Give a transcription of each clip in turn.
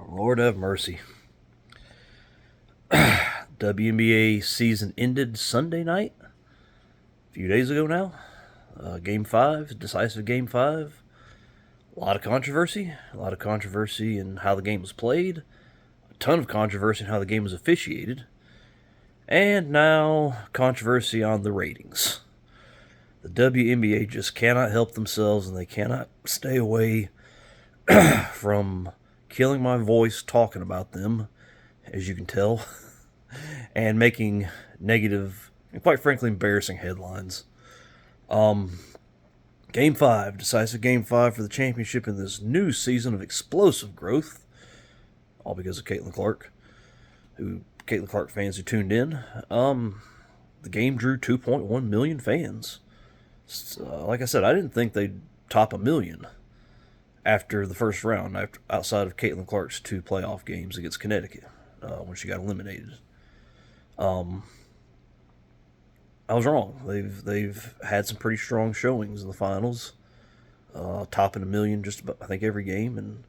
Lord have mercy. WNBA season ended Sunday night, a few days ago now. Game 5, decisive Game 5. A lot of controversy. A lot of controversy in how the game was played. A ton of controversy in how the game was officiated. And now, controversy on the ratings. The WNBA just cannot help themselves, and they cannot stay away from killing my voice talking about them, as you can tell, and making negative and quite frankly embarrassing headlines. Game 5, decisive Game 5 for the championship in this new season of explosive growth, all because of Caitlin Clark, Caitlin Clark fans who tuned in. The game drew 2.1 million fans. Like I said, I didn't think they'd top 1 million after the first round, outside of Caitlin Clark's 2 playoff games against Connecticut when she got eliminated. I was wrong. They've had some pretty strong showings in the finals, topping 1 million just about I think every game. And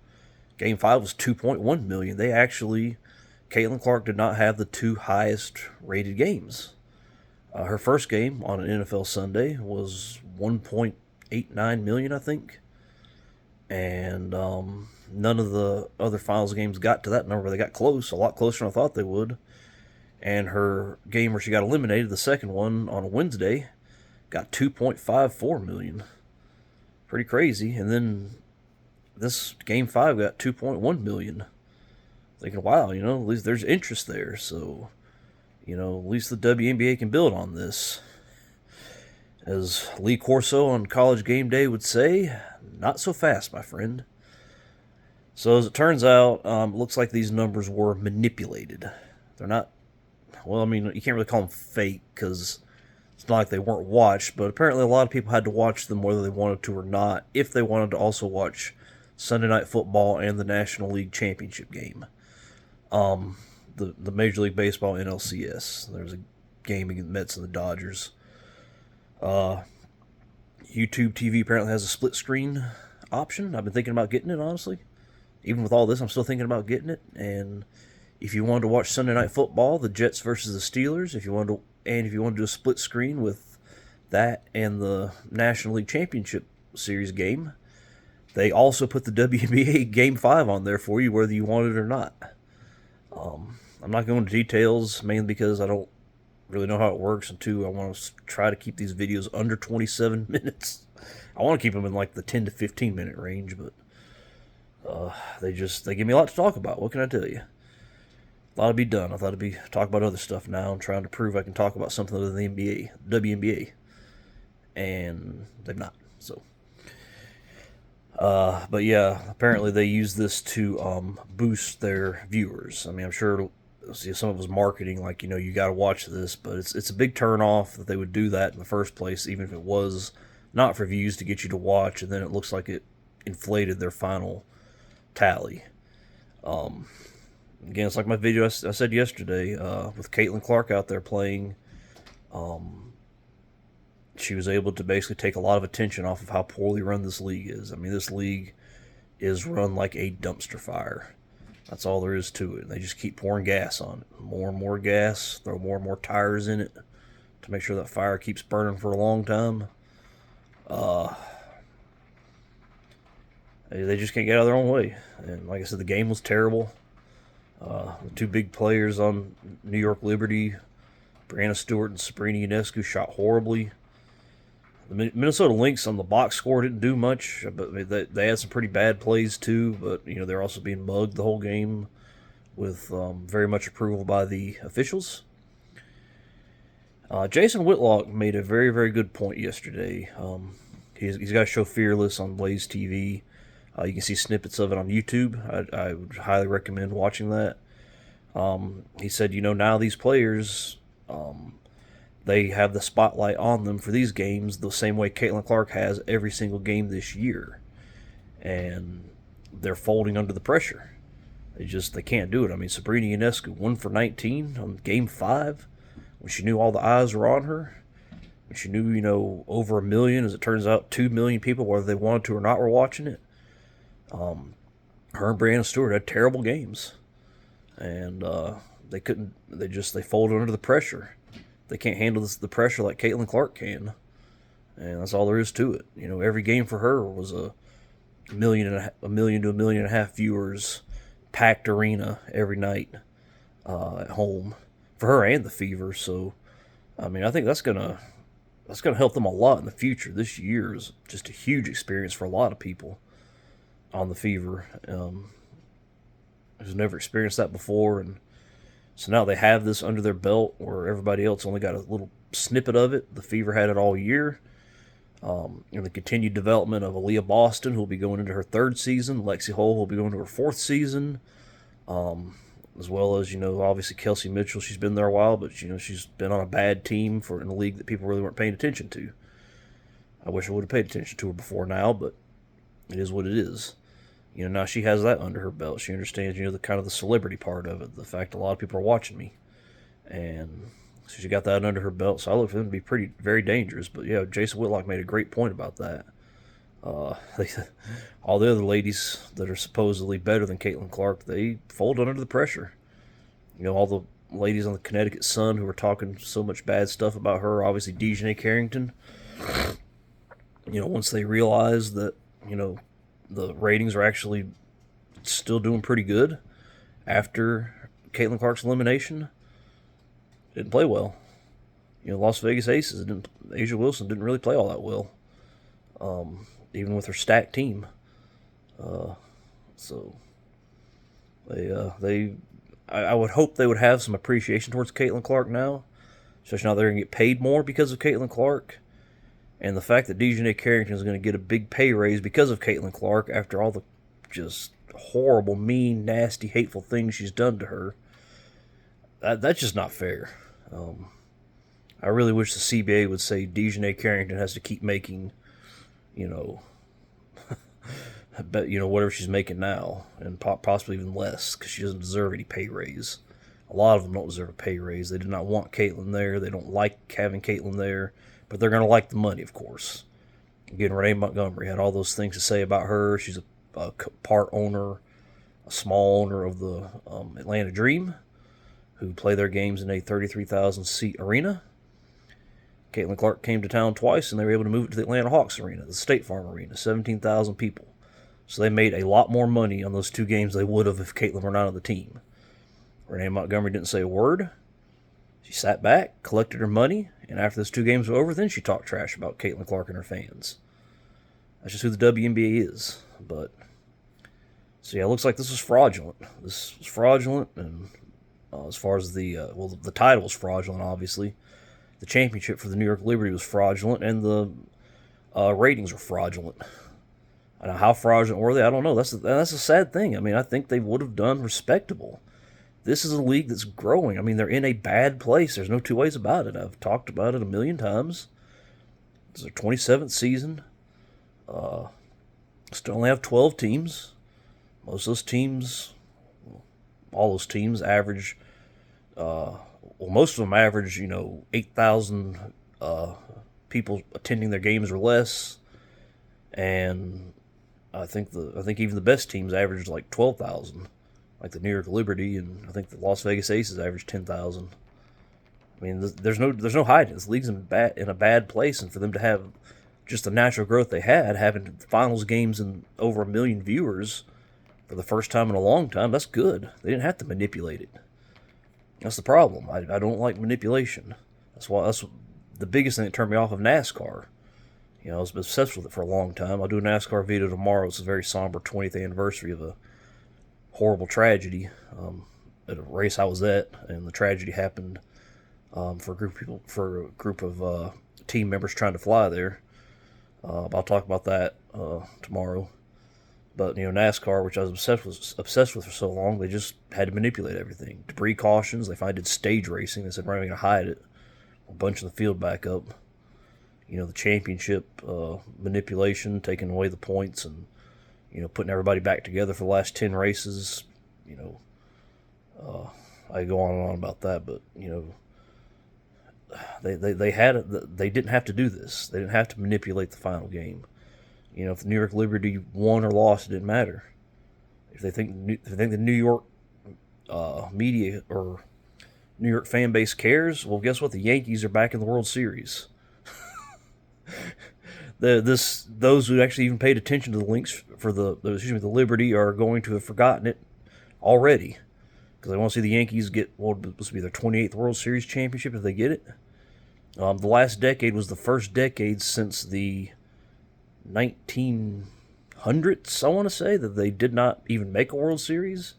Game 5 was 2.1 million. Caitlin Clark did not have the 2 highest rated games. Her first game on an NFL Sunday was 1.89 million, I think. And none of the other finals games got to that number. They got close, a lot closer than I thought they would. And her game where she got eliminated, the second one on a Wednesday, got 2.54 million. Pretty crazy. And then this Game 5 got 2.1 million. Thinking, wow, at least there's interest there. So, at least the WNBA can build on this. As Lee Corso on College Game Day would say, not so fast, my friend. So as it turns out, it looks like these numbers were manipulated. They're not, well, I mean, you can't really call them fake because it's not like they weren't watched, but apparently a lot of people had to watch them whether they wanted to or not, if they wanted to also watch Sunday Night Football and the National League Championship game. The Major League Baseball NLCS. There's a game against the Mets and the Dodgers. YouTube TV apparently has a split screen option. I've been thinking about getting it, honestly. Even with all this, I'm still thinking about getting it. And if you wanted to watch Sunday Night Football, the Jets versus the Steelers, if you wanted to do a split screen with that and the National League Championship Series game, they also put the WNBA Game 5 on there for you, whether you want it or not. I'm not going into details, mainly because I don't really know how it works, and 2, I want to try to keep these videos under 27 minutes. I want to keep them in like the 10 to 15 minute range, but they give me a lot to talk about. What can I tell you? A lot to be done. I thought I'd be talking about other stuff now and trying to prove I can talk about something other than the WNBA, and they've not. So, but yeah, apparently they use this to boost their viewers. I mean, I'm sure some of it was marketing, like, you got to watch this, but it's a big turn off that they would do that in the first place, even if it was not for views, to get you to watch, and then it looks like it inflated their final tally. Again, it's like my video I said yesterday, with Caitlin Clark out there playing. She was able to basically take a lot of attention off of how poorly run this league is. I mean, this league is run like a dumpster fire. That's all there is to it. They just keep pouring gas on it. More and more gas, throw more and more tires in it to make sure that fire keeps burning for a long time. They just can't get out of their own way. And like I said, the game was terrible. The 2 big players on New York Liberty, Brianna Stewart and Sabrina Ionescu, shot horribly. The Minnesota Lynx on the box score didn't do much, but they had some pretty bad plays too. But they're also being mugged the whole game, with very much approval by the officials. Jason Whitlock made a very, very good point yesterday. He's got a show Fearless on Blaze TV. You can see snippets of it on YouTube. I would highly recommend watching that. He said, now these players, they have the spotlight on them for these games the same way Caitlin Clark has every single game this year. And they're folding under the pressure. They can't do it. I mean, Sabrina Ionescu, 1 for 19 on Game 5, when she knew all the eyes were on her. She knew, over 1 million, as it turns out, 2 million people, whether they wanted to or not, were watching it. Her and Brianna Stewart had terrible games, and they couldn't. They folded under the pressure. They can't handle the pressure like Caitlin Clark can, and that's all there is to it. Every game for her was a million to a million and a half viewers, packed arena every night at home for her and the Fever. So, I mean, I think that's gonna help them a lot in the future. This year is just a huge experience for a lot of people on the Fever, who's never experienced that before, and so now they have this under their belt where everybody else only got a little snippet of it. The Fever had it all year. The continued development of Aaliyah Boston, who will be going into her 3rd season. Lexi Hull will be going to her 4th season. As well as, obviously Kelsey Mitchell. She's been there a while, but, she's been on a bad team in a league that people really weren't paying attention to. I wish I would have paid attention to her before now, but it is what it is. Now she has that under her belt. She understands, the kind of the celebrity part of it, the fact a lot of people are watching me. And so she got that under her belt, so I look for them to be very dangerous. But yeah, Jason Whitlock made a great point about that. All the other ladies that are supposedly better than Caitlin Clark, they folded under the pressure. All the ladies on the Connecticut Sun who were talking so much bad stuff about her, obviously Dejanay Carrington, once they realized that, the ratings are actually still doing pretty good after Caitlin Clark's elimination, didn't play well. Las Vegas Aces, Asia Wilson didn't really play all that well, even with her stacked team. So I would hope they would have some appreciation towards Caitlin Clark now, especially now they're going to get paid more because of Caitlin Clark. And the fact that Dejanay Carrington is going to get a big pay raise because of Caitlin Clark after all the just horrible, mean, nasty, hateful things she's done to her, that's just not fair. I really wish the CBA would say Dejanay Carrington has to keep making, whatever she's making now, and possibly even less, because she doesn't deserve any pay raise. A lot of them don't deserve a pay raise. They did not want Caitlin there. They don't like having Caitlin there, but they're going to like the money, of course. Again, Renee Montgomery had all those things to say about her. She's a part owner, a small owner of the Atlanta Dream, who play their games in a 33,000-seat arena. Caitlin Clark came to town twice, and they were able to move it to the Atlanta Hawks Arena, the State Farm Arena, 17,000 people. So they made a lot more money on those 2 games they would have if Caitlin were not on the team. Renee Montgomery didn't say a word. She sat back, collected her money, and after those 2 games were over, then she talked trash about Caitlin Clark and her fans. That's just who the WNBA is. But, so yeah, it looks like this was fraudulent. This was fraudulent, and as far as the title was fraudulent, obviously. The championship for the New York Liberty was fraudulent, and the ratings were fraudulent. And how fraudulent were they? I don't know. That's a sad thing. I mean, I think they would have done respectable. This is a league that's growing. I mean, they're in a bad place. There's no two ways about it. I've talked about it a million times. It's their 27th season. Still only have 12 teams. Most of those teams, all those teams average, most of them average, 8,000 people attending their games or less. And I think even the best teams average like 12,000. Like the New York Liberty, and I think the Las Vegas Aces average 10,000. I mean, there's no hiding. This league's in a bad place, and for them to have just the natural growth they had, having finals games and over 1 million viewers for the first time in a long time, that's good. They didn't have to manipulate it. That's the problem. I don't like manipulation. That's the biggest thing that turned me off of NASCAR. I was obsessed with it for a long time. I'll do a NASCAR video tomorrow. It's a very somber 20th anniversary of a horrible tragedy at a race I was at, and the tragedy happened for a group of team members trying to fly there. I'll talk about that tomorrow. But NASCAR, which I was obsessed with for so long, they just had to manipulate everything. Debris cautions. They finally did stage racing. They said we're not going to hide it. We're bunching the field back up. The championship manipulation, taking away the points, and putting everybody back together for the last 10 races. I go on and on about that, but they didn't have to do this. They didn't have to manipulate the final game. You know, if the New York Liberty won or lost, it didn't matter. If they think the New York media or New York fan base cares, well, guess what? The Yankees are back in the World Series. Those who actually even paid attention to the links for the Liberty are going to have forgotten it already, because they want to see the Yankees get what was to be their 28th World Series championship if they get it. The last decade was the first decade since the 1900s, I want to say, that they did not even make a World Series.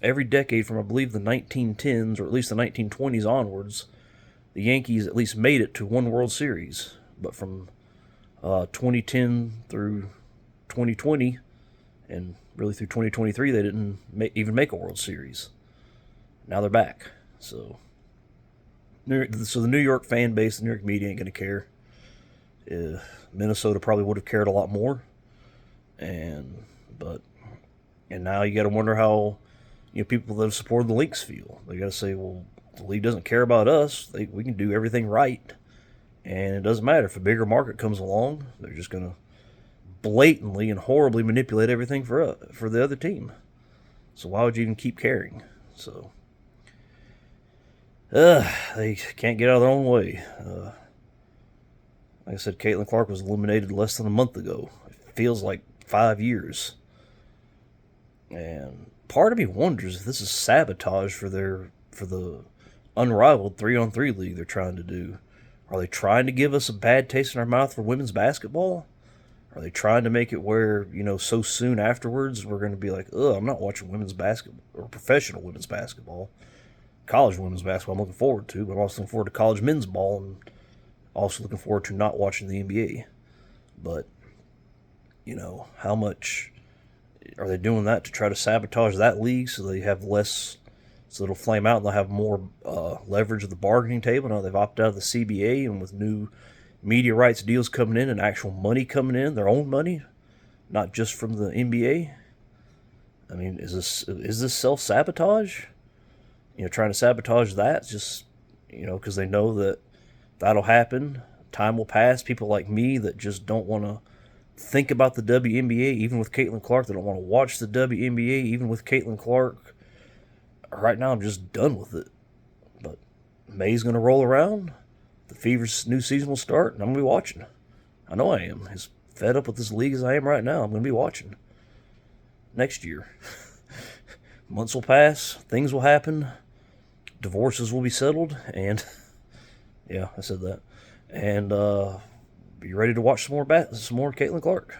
Every decade from, I believe, the 1910s, or at least the 1920s onwards, the Yankees at least made it to one World Series. But from 2010 through 2020, and really through 2023, they didn't even make a World Series. Now they're back. So the New York fan base, the New York media ain't going to care. Minnesota probably would have cared a lot more. And now you got to wonder how people that have supported the Lynx feel. They got to say, well, the league doesn't care about us. We can do everything right. And it doesn't matter if a bigger market comes along. They're just going to blatantly and horribly manipulate everything for the other team. So why would you even keep caring? So they can't get out of their own way. Like I said, Caitlin Clark was eliminated less than a month ago. It feels like 5 years. And part of me wonders if this is sabotage for the unrivaled 3-on-3 league they're trying to do. Are they trying to give us a bad taste in our mouth for women's basketball? Are they trying to make it where, so soon afterwards we're going to be like, I'm not watching women's basketball or professional women's basketball. College women's basketball I'm looking forward to, but I'm also looking forward to college men's ball, and also looking forward to not watching the NBA. But, how much are they doing that to try to sabotage that league so they have less, so it'll flame out and they'll have more leverage at the bargaining table? Now they've opted out of the CBA, and with new media rights deals coming in and actual money coming in, their own money, not just from the NBA. I mean, is this self-sabotage? Trying to sabotage that just, because they know that that'll happen. Time will pass. People like me that just don't want to think about the WNBA, even with Caitlin Clark. They don't want to watch the WNBA, even with Caitlin Clark. Right now, I'm just done with it. But May's going to roll around. The Fever's new season will start, and I'm going to be watching. I know I am. As fed up with this league as I am right now, I'm going to be watching. Next year. Months will pass. Things will happen. Divorces will be settled. And, yeah, I said that. And be ready to watch some more Caitlin Clark.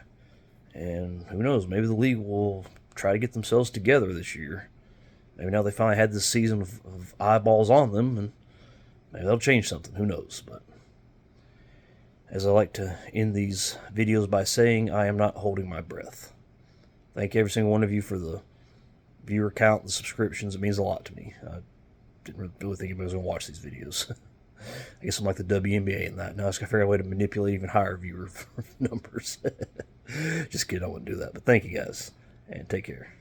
And who knows, maybe the league will try to get themselves together this year. Maybe now they finally had this season of eyeballs on them, and maybe they'll change something. Who knows? But as I like to end these videos by saying, I am not holding my breath. Thank every single one of you for the viewer count and subscriptions. It means a lot to me. I didn't really think anybody was going to watch these videos. I guess I'm like the WNBA in that. Now I just got to figure out a way to manipulate even higher viewer numbers. Just kidding, I wouldn't do that. But thank you guys, and take care.